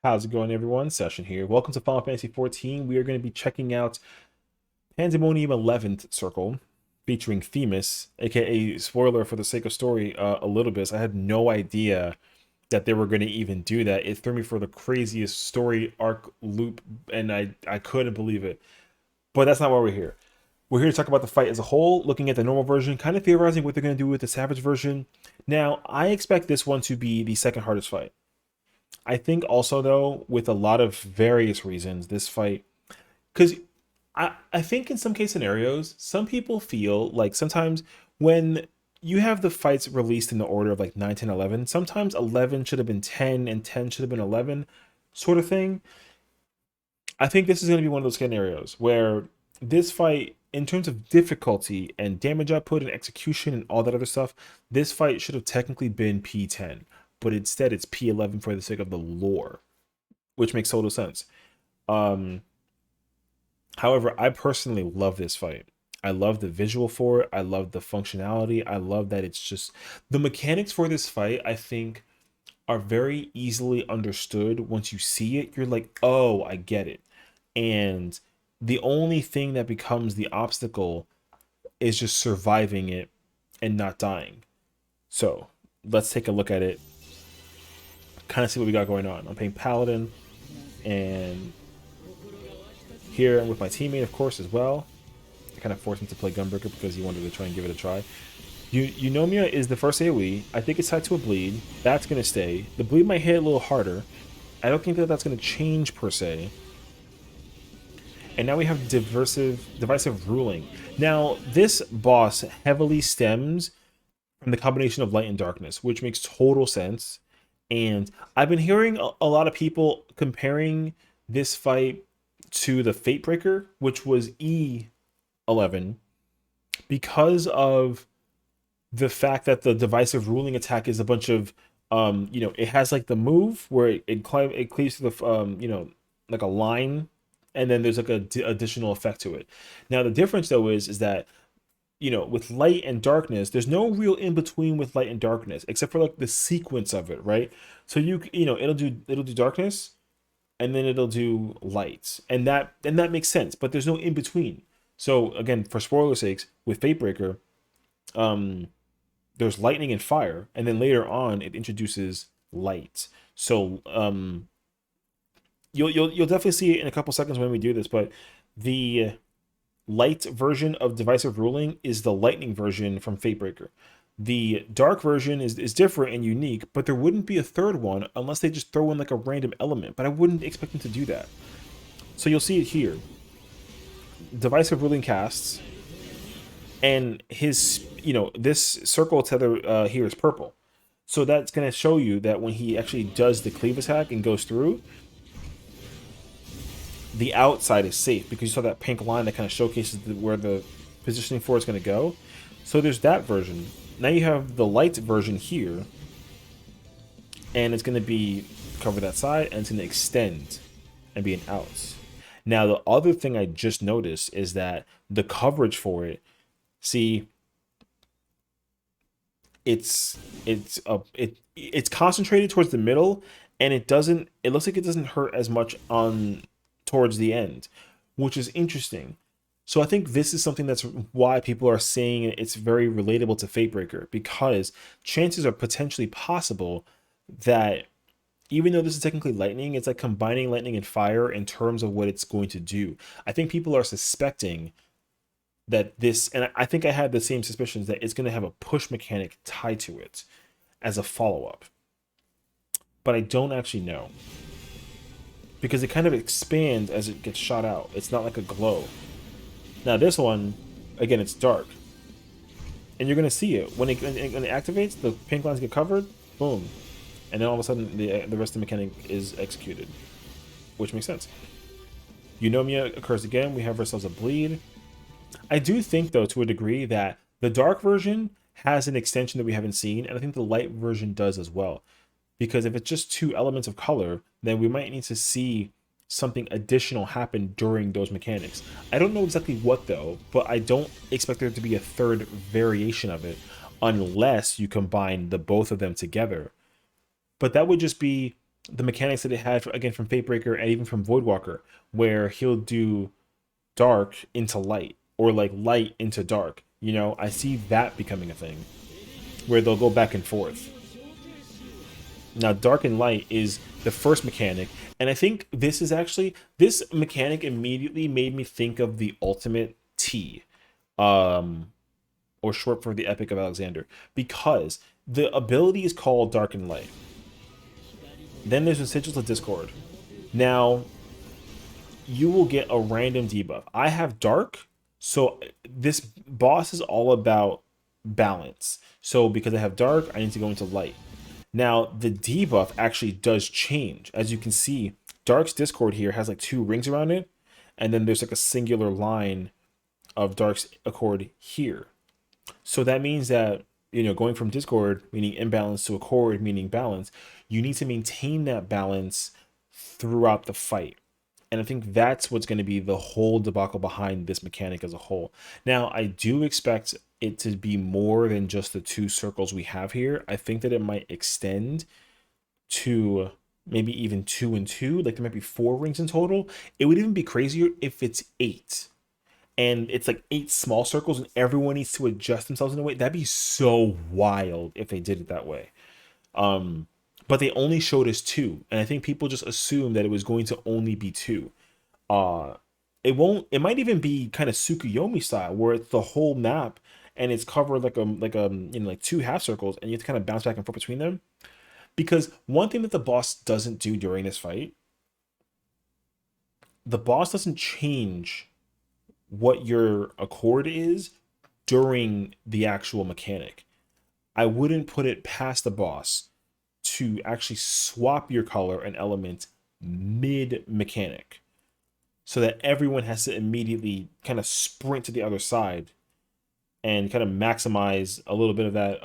How's it going, everyone? Session here. Welcome to Final Fantasy XIV. We are going to be checking out Pandaemonium 11th Circle, featuring Themis, aka, spoiler for the sake of story, a little bit. I had no idea that they were going to even do that. It threw me for the craziest story arc loop, and I couldn't believe it. But that's not why we're here. We're here to talk about the fight as a whole, looking at the normal version, kind of theorizing what they're going to do with the Savage version. Now, I expect this one to be the second hardest fight. I think also though, with a lot of various reasons, this fight, because I think in some case scenarios, some people feel like sometimes when you have the fights released in the order of like 9, 10, 11, sometimes 11 should have been 10 and 10 should have been 11, sort of thing. I think this is going to be one of those scenarios where this fight, in terms of difficulty and damage output and execution and all that other stuff, this fight should have technically been P10, but instead it's P11 for the sake of the lore, which makes total sense. Um, However, I personally love this fight. I love the visual for it. I love the functionality. I love that it's just the mechanics for this fight, I think, are very easily understood. Once you see it, you're like, oh, I get it. And the only thing that becomes the obstacle is just surviving it and not dying. So let's take a look at it, kind of see what we got going on. I'm playing Paladin, and here I'm with my teammate, of course, as well. I kind of forced him to play Gunbreaker because he wanted to try and give it a try. Eunomia is the first AoE. I think it's tied to a bleed. That's going to stay. The bleed might hit a little harder. I don't think that that's going to change per se. And now we have divisive ruling. Now, this boss heavily stems from the combination of light and darkness, which makes total sense. And I've been hearing a lot of people comparing this fight to the Fatebreaker, which was E11, because of the fact that the divisive ruling attack is a bunch of it has like the move where it cleaves to the like a line, and then there's like a additional effect to it. Now the difference though is that with light and darkness, there's no real in between with light and darkness except for like the sequence of it, right? So it'll do darkness, and then it'll do light, and that makes sense, but there's no in between. So again, for spoiler sakes, with Fatebreaker, there's lightning and fire, and then later on it introduces light. So you'll definitely see it in a couple seconds when we do this, but the light version of divisive ruling is the lightning version from Fatebreaker. The dark version is different and unique, but there wouldn't be a third one unless they just throw in like a random element, but I wouldn't expect them to do that. So you'll see it here. Divisive ruling casts, and his, this circle tether here is purple. So that's going to show you that when he actually does the cleave attack and goes through, the outside is safe because you saw that pink line that kind of showcases where the positioning for it's going to go. So there's that version. Now you have the light version here, and it's going to be cover that side, and it's going to extend and be an out. Now the other thing I just noticed is that the coverage for it, see, it's concentrated towards the middle, and it looks like it doesn't hurt as much on towards the end, which is interesting. So I think this is something that's why people are saying it's very relatable to Fatebreaker, because chances are potentially possible that even though this is technically lightning, it's like combining lightning and fire in terms of what it's going to do. I think people are suspecting that this, and I think I had the same suspicions, that it's going to have a push mechanic tied to it as a follow-up. But I don't actually know, because it kind of expands as it gets shot out. It's not like a glow. Now this one, again, it's dark, and you're gonna see it when it activates. The pink lines get covered, boom, and then all of a sudden the rest of the mechanic is executed, which makes sense. Eunomia occurs again. We have ourselves a bleed. I do think though, to a degree, that the dark version has an extension that we haven't seen, and I think the light version does as well. Because if it's just two elements of color, then we might need to see something additional happen during those mechanics. I don't know exactly what though, but I don't expect there to be a third variation of it unless you combine the both of them together. But that would just be the mechanics that it had, again, from Fatebreaker and even from Voidwalker, where he'll do dark into light or like light into dark. You know, I see that becoming a thing where they'll go back and forth. Now, dark and light is the first mechanic, and I think this is actually this mechanic immediately made me think of the Ultimate T, um, or short for the Epic of Alexander, because the ability is called Dark and Light. Then there's Essentials of Discord. Now, you will get a random debuff. I have Dark, so this boss is all about balance. So because I have Dark, I need to go into Light. Now, the debuff actually does change. As you can see, Dark's Discord here has like 2 rings around it, and then there's like a singular line of Dark's Accord here. So that means that, you know, going from Discord, meaning imbalance, to Accord, meaning balance, you need to maintain that balance throughout the fight. And I think that's what's going to be the whole debacle behind this mechanic as a whole. Now, I do expect it to be more than just the 2 circles we have here. I think that it might extend to maybe even 2 and 2. Like there might be 4 rings in total. It would even be crazier if it's 8. And it's like 8 small circles and everyone needs to adjust themselves in a way. That'd be so wild if they did it that way. But they only showed us 2, and I think people just assumed that it was going to only be 2. It won't. It might even be kind of Tsukuyomi style, where it's the whole map and it's covered like you know, like 2 half circles, and you have to kind of bounce back and forth between them. Because one thing that the boss doesn't do during this fight, the boss doesn't change what your accord is during the actual mechanic. I wouldn't put it past the boss to actually swap your color and element mid mechanic so that everyone has to immediately kind of sprint to the other side and kind of maximize a little bit of that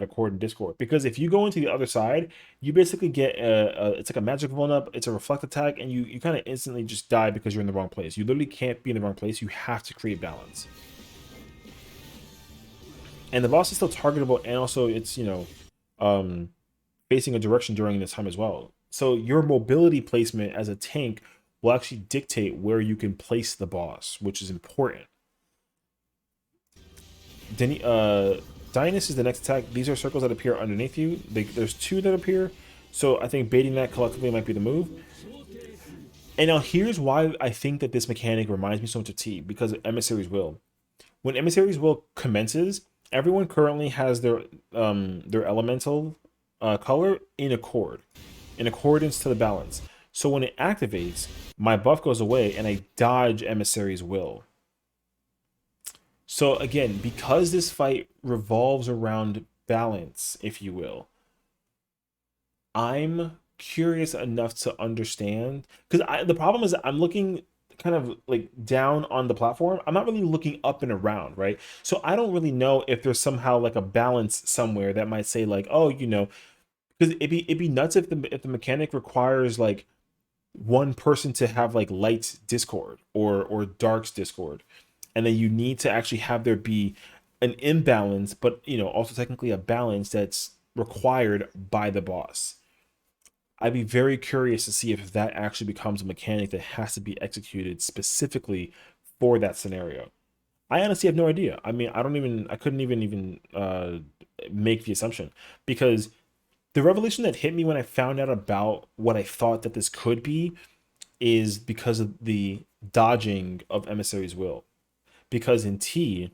accord and discord. Because if you go into the other side, you basically get it's like a magic one up, it's a reflect attack, and you kind of instantly just die because you're in the wrong place. You literally can't be in the wrong place. You have to create balance. And the boss is still targetable, and also it's, you know, facing a direction during this time as well. So your mobility placement as a tank will actually dictate where you can place the boss, which is important. Dynus is the next attack. These are circles that appear underneath you. There's 2 that appear, so I think baiting that collectively might be the move. And now here's why I think that this mechanic reminds me so much of T, because of Emissary's Will. When Emissary's Will commences, everyone currently has their elemental color in accordance to the balance. So when it activates, my buff goes away and I dodge Emissary's Will. So again, because this fight revolves around balance, if you will, I'm curious enough to understand, because the problem is I'm looking kind of like down on the platform. I'm not really looking up and around, right? So I don't really know if there's somehow like a balance somewhere that might say like, oh, you know, because it'd be nuts if the mechanic requires like one person to have like Light's Discord or Dark's Discord, and then you need to actually have there be an imbalance, but you know, also technically a balance that's required by the boss. I'd be very curious to see if that actually becomes a mechanic that has to be executed specifically for that scenario. I honestly have no idea. I mean, I couldn't even make the assumption, because the revelation that hit me when I found out about what I thought that this could be is because of the dodging of Emissary's Will. Because in T,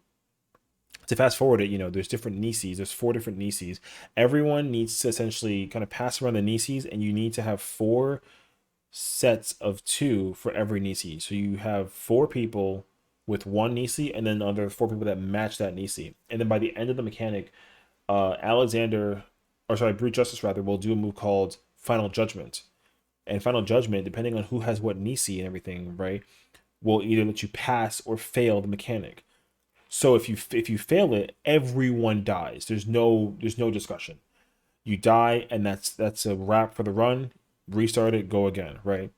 to fast forward it, you know, there's different Nises. There's 4 different Nises. Everyone needs to essentially kind of pass around the Nises, and you need to have 4 sets of 2 for every Nisi. So you have 4 people with 1 Nisi, and then other 4 people that match that Nisi. And then by the end of the mechanic, Brute Justice rather, will do a move called Final Judgment. And Final Judgment, depending on who has what Nisi and everything, right, will either let you pass or fail the mechanic. So if you fail it, everyone dies. There's no discussion. You die, and that's a wrap for the run. Restart it, go again, right?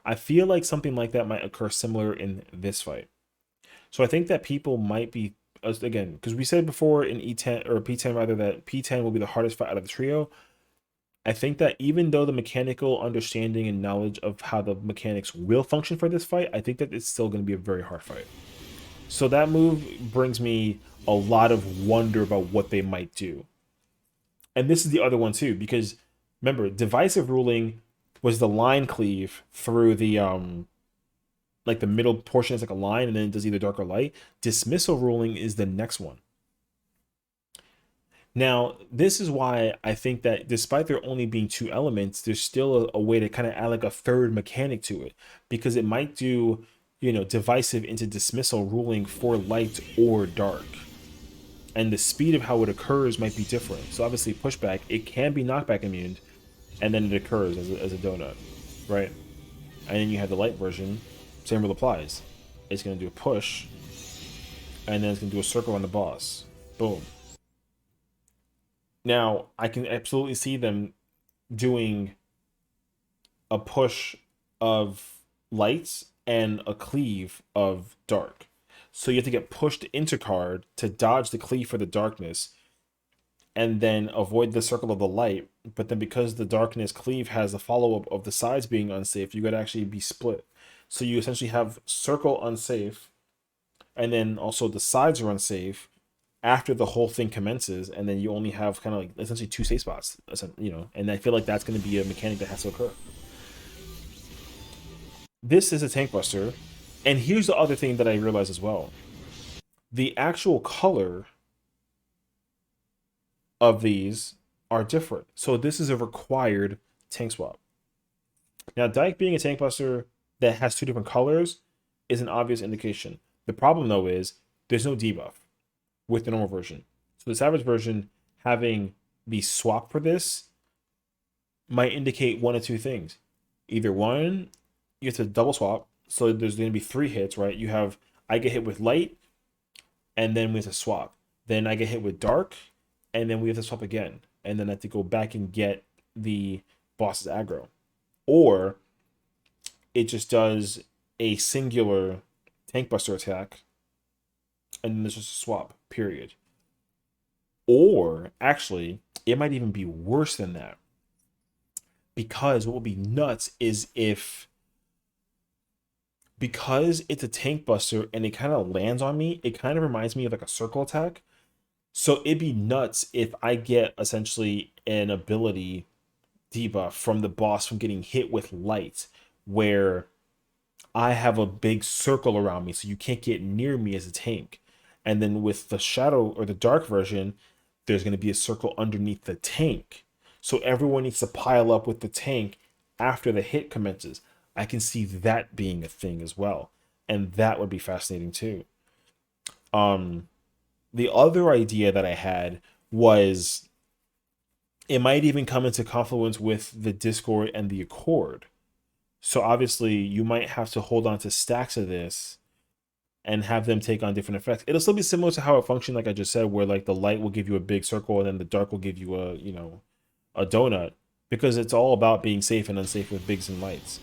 I feel like something like that might occur similar in this fight. So I think that people might be, again, because we said before in E10 or P10 rather, that P10 will be the hardest fight out of the trio. I think that even though the mechanical understanding and knowledge of how the mechanics will function for this fight, I think that it's still going to be a very hard fight. So that move brings me a lot of wonder about what they might do. And this is the other one too, because remember, divisive ruling was the line cleave through the like the middle portion is like a line and then it does either dark or light. Dismissal ruling is the next one. Now, this is why I think that despite there only being two elements, there's still a way to kind of add like a third mechanic to it, because it might do, divisive into dismissal ruling for light or dark. And the speed of how it occurs might be different. So obviously pushback, it can be knockback immune, and then it occurs as a donut, right? And then you have the light version, same rule applies. It's going to do a push, and then it's going to do a circle on the boss. Boom. Now, I can absolutely see them doing a push of lights and a cleave of dark. So you have to get pushed into card to dodge the cleave for the darkness and then avoid the circle of the light. But then because the darkness cleave has the follow-up of the sides being unsafe, you got to actually be split. So you essentially have circle unsafe, and then also the sides are unsafe after the whole thing commences, and then you only have kind of like essentially two safe spots, and I feel like that's going to be a mechanic that has to occur. This is a tank buster, and here's the other thing that I realized as well. The actual color of these are different. So this is a required tank swap. Now, Dyke being a tank buster that has two different colors is an obvious indication. The problem, though, is there's no debuff with the normal version. So the Savage version having the swap for this might indicate one of two things. Either one, you have to double swap, so there's going to be 3 hits, right? You have, I get hit with light, and then we have to swap. Then I get hit with dark, and then we have to swap again. And then I have to go back and get the boss's aggro. Or it just does a singular tank buster attack, and then there's just a swap, period. Or, actually, it might even be worse than that. Because what would be nuts is because it's a tank buster and it kind of lands on me, it kind of reminds me of like a circle attack. So it'd be nuts if I get essentially an ability debuff from the boss from getting hit with light, where I have a big circle around me so you can't get near me as a tank. And then with the shadow or the dark version, there's going to be a circle underneath the tank. So everyone needs to pile up with the tank after the hit commences. I can see that being a thing as well. And that would be fascinating too. The other idea that I had was it might even come into confluence with the Discord and the Accord. So obviously you might have to hold on to stacks of this and have them take on different effects. It'll still be similar to how it functioned, like I just said, where like the light will give you a big circle and then the dark will give you a donut, because it's all about being safe and unsafe with bigs and lights.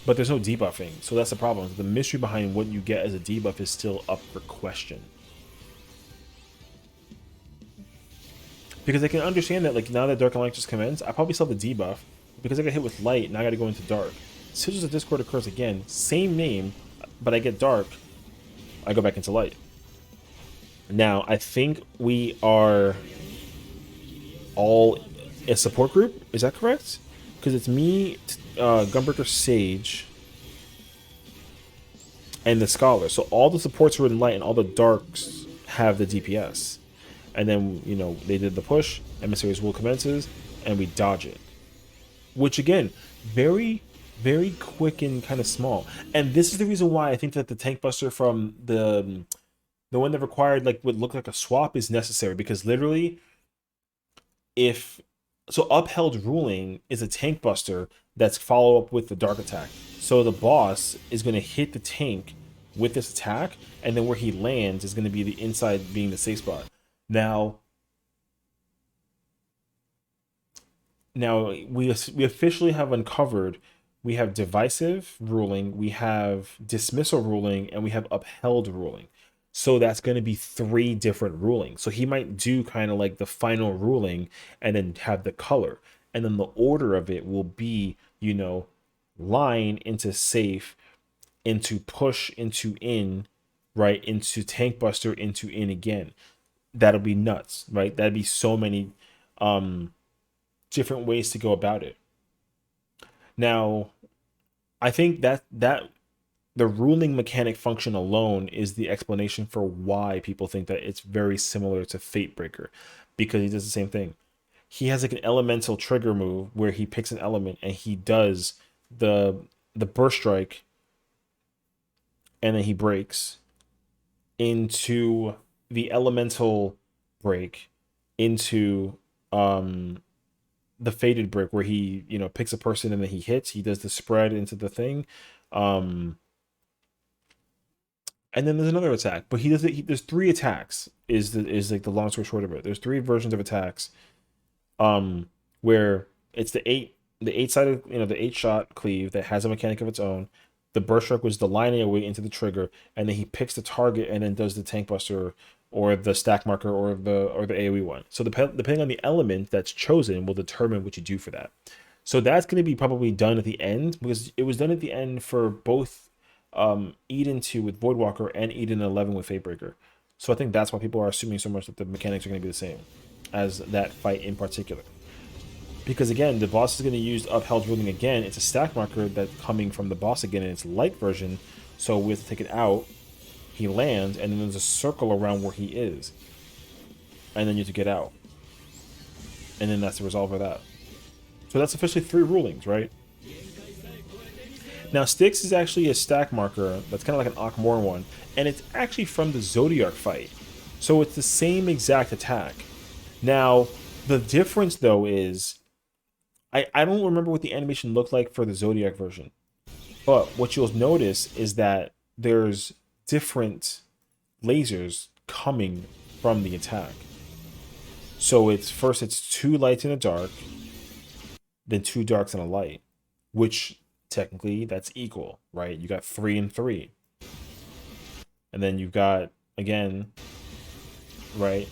But there's no debuffing, so that's the problem. The mystery behind what you get as a debuff is still up for question. Because I can understand that, like, now that Dark and Light just commenced, I probably still have the debuff. Because I got hit with light, now I gotta go into dark. Sigils of Discord occurs again, same name, but I get dark, I go back into light. Now, I think we are all a support group, is that correct? Because it's me, Gunbreaker Sage, and the Scholar. So all the supports are in light and all the darks have the DPS. And then, they did the push, Emissary's Will commences, and we dodge it. Which, again, very, very quick and kind of small. And this is the reason why I think that the tank buster from the one that required, like, would look like a swap is necessary. Because literally, so Upheld Ruling is a tank buster that's follow-up with the dark attack. So the boss is going to hit the tank with this attack, and then where he lands is going to be the inside being the safe spot. Now we officially have uncovered, we have divisive ruling, we have dismissal ruling, and we have upheld ruling. So that's going to be 3 different rulings. So he might do kind of like the final ruling and then have the color. and then the order of it will be, line into safe, into push, into in, right, into tank buster, into in again. That'll be nuts, right? That'd be so many different ways to go about it. Now, I think that the ruling mechanic function alone is the explanation for why people think that it's very similar to Fatebreaker, because he does the same thing. He has like an elemental trigger move where he picks an element and he does the burst strike, and then he breaks into the elemental break, into the faded break where he picks a person and then he hits. He does the spread into the thing. And then there's another attack, but he does it. There's three attacks. Is like the long story short of it. There's three versions of attacks, where it's the eight sided, the 8-shot cleave that has a mechanic of its own. The burst strike was the lining away into the trigger, and then he picks the target and then does the tank buster or the stack marker or the AoE one. So depending on the element that's chosen will determine what you do for that. So that's going to be probably done at the end, because it was done at the end for both Eden 2 with Voidwalker and Eden 11 with Fatebreaker. So I think that's why people are assuming so much that the mechanics are going to be the same as that fight in particular. Because again, the boss is going to use Upheld Ruling again. It's a stack marker that's coming from the boss again in its light version. So we have to take it out. He lands, and then there's a circle around where he is. And then you have to get out. And then that's the resolve of that. So that's officially 3 rulings, right? Now, Styx is actually a stack marker that's kind of like an Akmor one, and it's actually from the Zodiac fight. So it's the same exact attack. Now, the difference, though, is I don't remember what the animation looked like for the Zodiac version, but what you'll notice is that there's different lasers coming from the attack. So it's 2 lights and a dark, then 2 darks and a light, which technically that's equal, right? You got 3 and 3. And then you've got, again, right?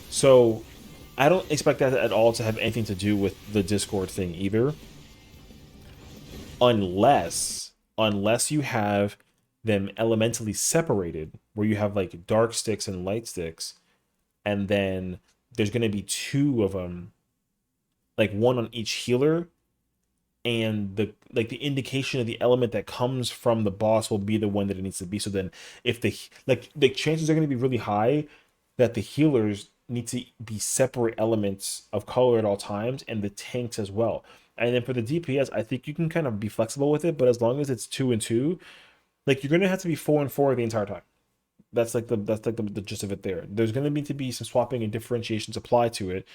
So I don't expect that at all to have anything to do with the Discord thing either. Unless you have them elementally separated, where you have like dark sticks and light sticks, and then there's going to be 2 of them, like 1 on each healer, and the indication of the element that comes from the boss will be the one that it needs to be. So then if the chances are going to be really high that the healers need to be separate elements of color at all times, and the tanks as well. And then for the DPS, I think you can kind of be flexible with it, but as long as it's 2 and 2, like you're going to have to be 4 and 4 the entire time. That's like the gist of it there. There's going to need to be some swapping and differentiations applied to it.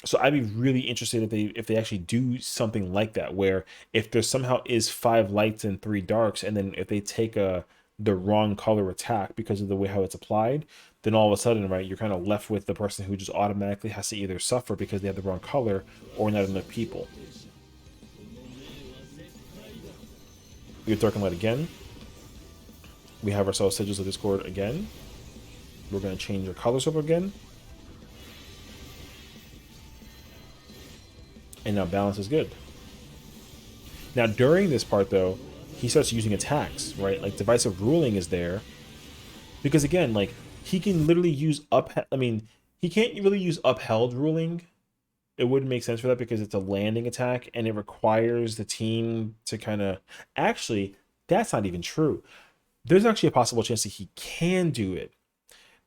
So I'd be really interested if they actually do something like that, where if there somehow is 5 lights and 3 darks, and then if they take the wrong color attack because of the way how it's applied, then all of a sudden, right, you're kind of left with the person who just automatically has to either suffer because they have the wrong color or not enough people. We get Dark and Light again. We have ourselves Sigils of Discord again. We're going to change our colors up again. And now balance is good. Now during this part though, he starts using attacks, right? Like Divisive Ruling is there. Because again, like he can literally use he can't really use Upheld Ruling. It wouldn't make sense for that because it's a landing attack and it requires the team to kind of... Actually, that's not even true. There's actually a possible chance that he can do it,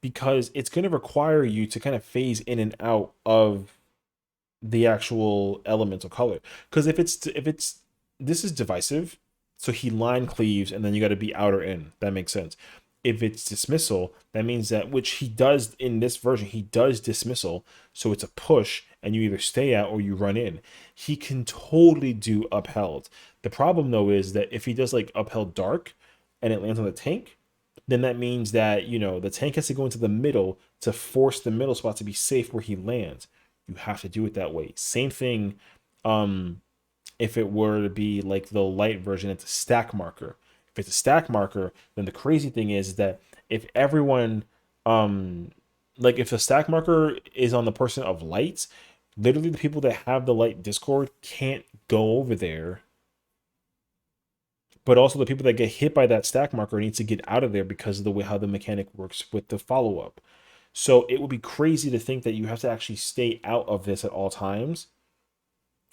because it's going to require you to kind of phase in and out of the actual elemental color. Because if it's this is divisive, so he line cleaves and then you got to be out or in. That makes sense. If it's dismissal, that means that, which he does in this version, he does dismissal, so it's a push and you either stay out or you run in. He can totally do Upheld. The problem though is that if he does like Upheld Dark and it lands on the tank, then that means that, the tank has to go into the middle to force the middle spot to be safe where he lands. You have to do it that way. Same thing if it were to be like the light version, it's a stack marker. If it's a stack marker, then the crazy thing is that if everyone, if the stack marker is on the person of lights, Literally, the people that have the light Discord can't go over there, but also the people that get hit by that stack marker need to get out of there because of the way how the mechanic works with the follow up. So it would be crazy to think that you have to actually stay out of this at all times.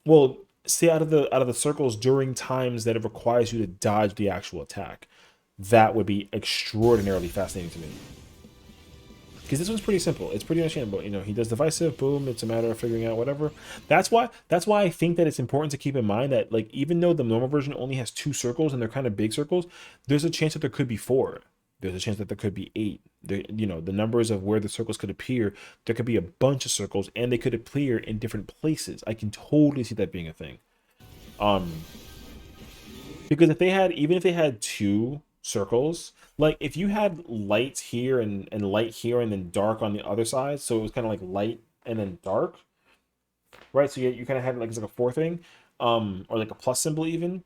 Well, stay out of the circles during times that it requires you to dodge the actual attack. That would be extraordinarily fascinating to me. Because this one's pretty simple. It's pretty understandable. You know, he does divisive, boom, it's a matter of figuring out whatever. That's why I think that it's important to keep in mind that, like, even though the normal version only has 2 circles and they're kind of big circles, there's a chance that there could be 4. There's a chance that there could be 8. There, you know, the numbers of where the circles could appear, there could be a bunch of circles and they could appear in different places. I can totally see that being a thing. Um, because even if they had 2 circles, like if you had light here and light here and then dark on the other side, so it was kind of like light and then dark, right? So you kind of had like it's like a 4 thing, or like a plus symbol even.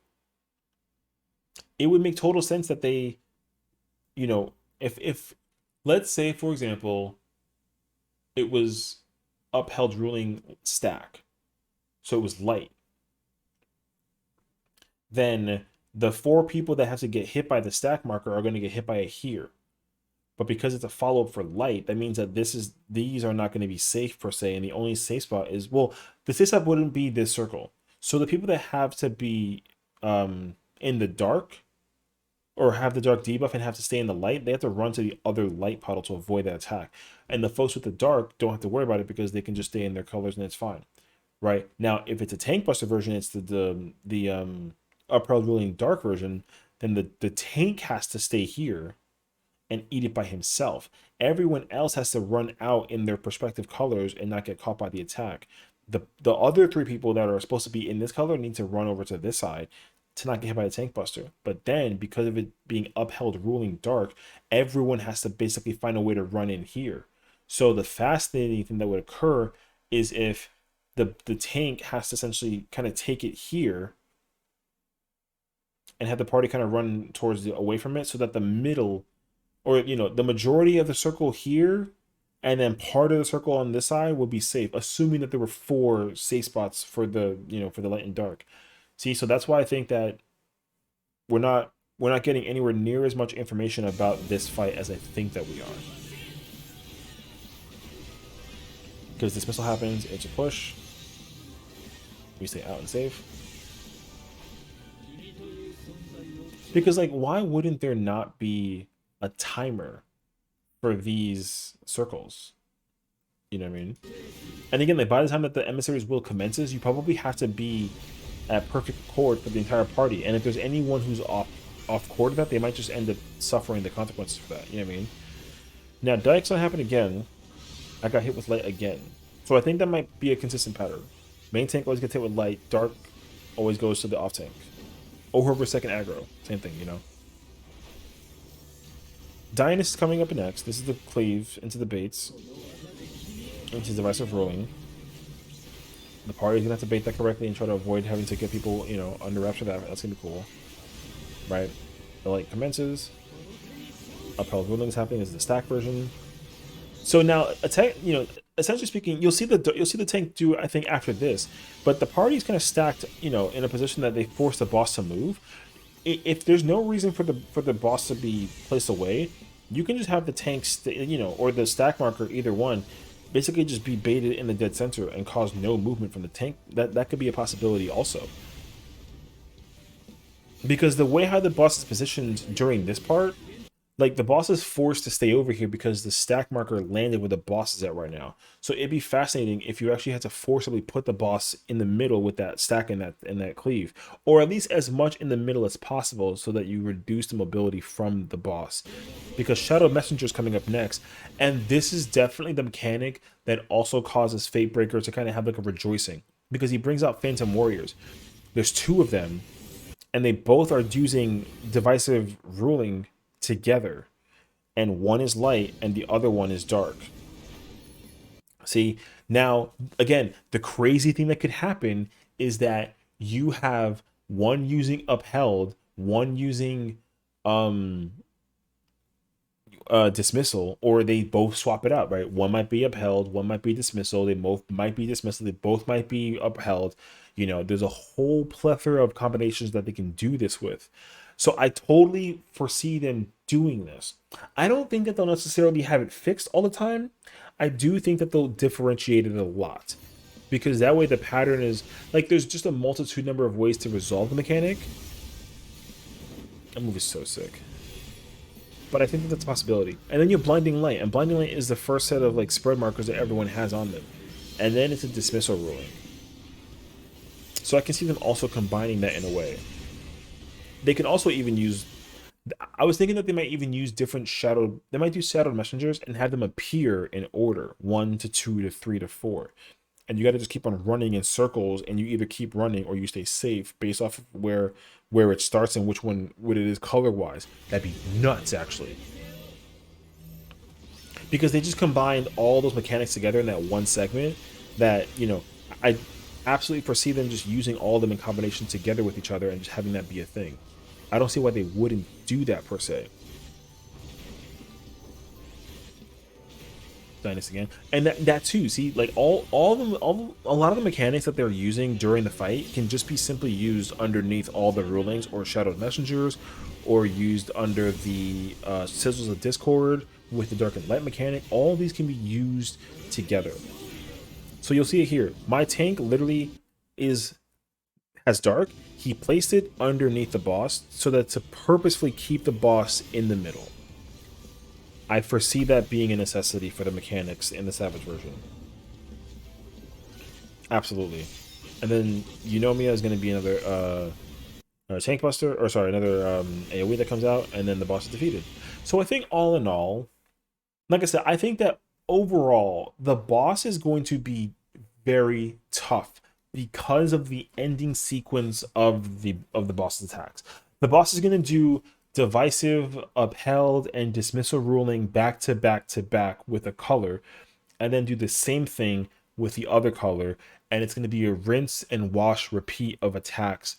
It would make total sense that they, you know, if let's say for example, it was upheld ruling stack, so it was light, then the 4 people that have to get hit by the stack marker are going to get hit by it here. But because it's a follow-up for light, that means that these are not going to be safe per se, and the only safe spot is, well, the safe spot wouldn't be this circle. So the people that have to be in the dark or have the dark debuff and have to stay in the light, they have to run to the other light puddle to avoid that attack. And the folks with the dark don't have to worry about it because they can just stay in their colors and it's fine. Right? Now, if it's a tank buster version, it's the upheld ruling dark version, then the tank has to stay here and eat it by himself. Everyone else has to run out in their respective colors and not get caught by the attack. The other 3 people that are supposed to be in this color need to run over to this side to not get hit by the tank buster. But then, because of it being upheld ruling dark, everyone has to basically find a way to run in here. So the fascinating thing that would occur is if the tank has to essentially kind of take it here and have the party kind of run towards away from it, so that the middle, or the majority of the circle here and then part of the circle on this side will be safe, assuming that there were 4 safe spots for the for the light and dark. See, so that's why I think that we're not getting anywhere near as much information about this fight as I think that we are. Because dismissal happens, it's a push. We stay out and safe. Because, like, why wouldn't there not be a timer for these circles? You know what I mean? And again, like, by the time that the emissary's will commences, you probably have to be at perfect accord for the entire party. And if there's anyone who's off chord of that, they might just end up suffering the consequences for that. You know what I mean? Now, Dyke's not happen again. I got hit with light again. So I think that might be a consistent pattern. Main tank always gets hit with light. Dark always goes to the off tank. Or whoever's second aggro. Same thing, Dynus is coming up next. This is the cleave into the baits. Into divisive rolling. The party's gonna have to bait that correctly and try to avoid having to get people, under wraps for that. That's gonna be cool. Right? The light commences. Upheld ruling is happening. This is the stack version. So now, essentially speaking, you'll see the tank do, I think, after this. But the party's kind of stacked, in a position that they force the boss to move. If there's no reason for the boss to be placed away, you can just have the tank, or the stack marker, either one, basically just be baited in the dead center and cause no movement from the tank. That could be a possibility also. Because the way how the boss is positioned during this part, like, the boss is forced to stay over here because the stack marker landed where the boss is at right now. So it'd be fascinating if you actually had to forcibly put the boss in the middle with that stack and that cleave, or at least as much in the middle as possible, so that you reduce the mobility from the boss. Because Shadow Messenger is coming up next, and this is definitely the mechanic that also causes Fatebreaker to kind of have like a rejoicing, because he brings out Phantom Warriors. There's 2 of them, and they both are using divisive ruling together, and one is light and the other one is dark. See, now again, the crazy thing that could happen is that you have one using upheld, one using dismissal, or they both swap it out, right? One might be upheld, one might be dismissal, they both might be dismissal, they both might be upheld. There's a whole plethora of combinations that they can do this with. So I totally foresee them doing this. I don't think that they'll necessarily have it fixed all the time. I do think that they'll differentiate it a lot, because that way the pattern is like there's just a multitude number of ways to resolve the mechanic. That move is so sick. But I think that that's a possibility. And then you have Blinding Light, and Blinding Light is the first set of like spread markers that everyone has on them. And then it's a dismissal ruling. So I can see them also combining that in a way. They can also even use, I was thinking that they might even use different shadowed, they might do shadowed messengers and have them appear in order, 1 to 2 to 3 to 4. And you got to just keep on running in circles, and you either keep running or you stay safe based off of where it starts and what it is color wise. That'd be nuts, actually, because they just combined all those mechanics together in that one segment. That I absolutely foresee them just using all of them in combination together with each other and just having that be a thing. I don't see why they wouldn't do that per se. This again, and that too. See, like a lot of the mechanics that they're using during the fight can just be simply used underneath all the rulings or shadowed messengers, or used under the sizzles of discord with the dark and light mechanic. All of these can be used together. So you'll see it here. My tank literally has dark. He placed it underneath the boss so that to purposefully keep the boss in the middle. I foresee that being a necessity for the mechanics in the Savage version. Absolutely. And then Eunomia is going to be another tank buster, or sorry, another AoE that comes out, and then the boss is defeated. So I think all in all, like I said, I think that overall the boss is going to be very tough because of the ending sequence of the boss's attacks. The boss is going to do divisive, upheld, and dismissal ruling back to back to back with a color, and then do the same thing with the other color, and it's going to be a rinse and wash repeat of attacks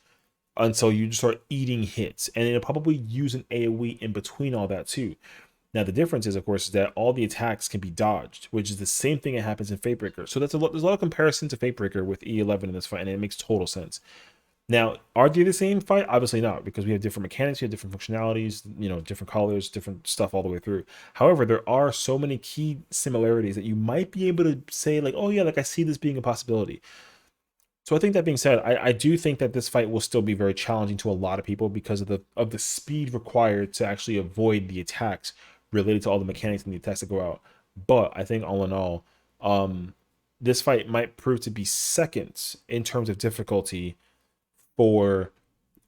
until you just start eating hits, and it'll probably use an AoE in between all that too. Now the difference is, of course, is that all the attacks can be dodged, which is the same thing that happens in Fatebreaker. So there's a lot of comparison to Fatebreaker with E11 in this fight, and it makes total sense. Now, are they the same fight? Obviously not, because we have different mechanics, we have different functionalities, different colors, different stuff all the way through. However, there are so many key similarities that you might be able to say, like, oh yeah, like I see this being a possibility. So I think that being said, I do think that this fight will still be very challenging to a lot of people because of the speed required to actually avoid the attacks related to all the mechanics and the attacks that go out. But I think all in all, this fight might prove to be second in terms of difficulty for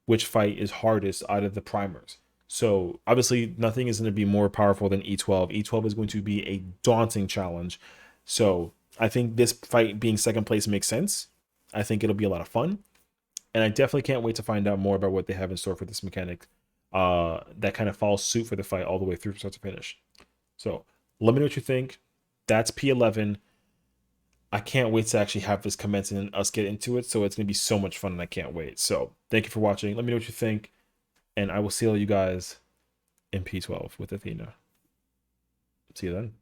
which fight is hardest out of the primers. So obviously nothing is going to be more powerful than E12. E12 is going to be a daunting challenge. So I think this fight being second place makes sense. I think it'll be a lot of fun. And I definitely can't wait to find out more about what they have in store for this mechanic that kind of follows suit for the fight all the way through from start to finish. So let me know what you think. That's P11. I can't wait to actually have this commence and us get into it. So it's going to be so much fun, and I can't wait. So thank you for watching. Let me know what you think. And I will see all you guys in P12 with Athena. See you then.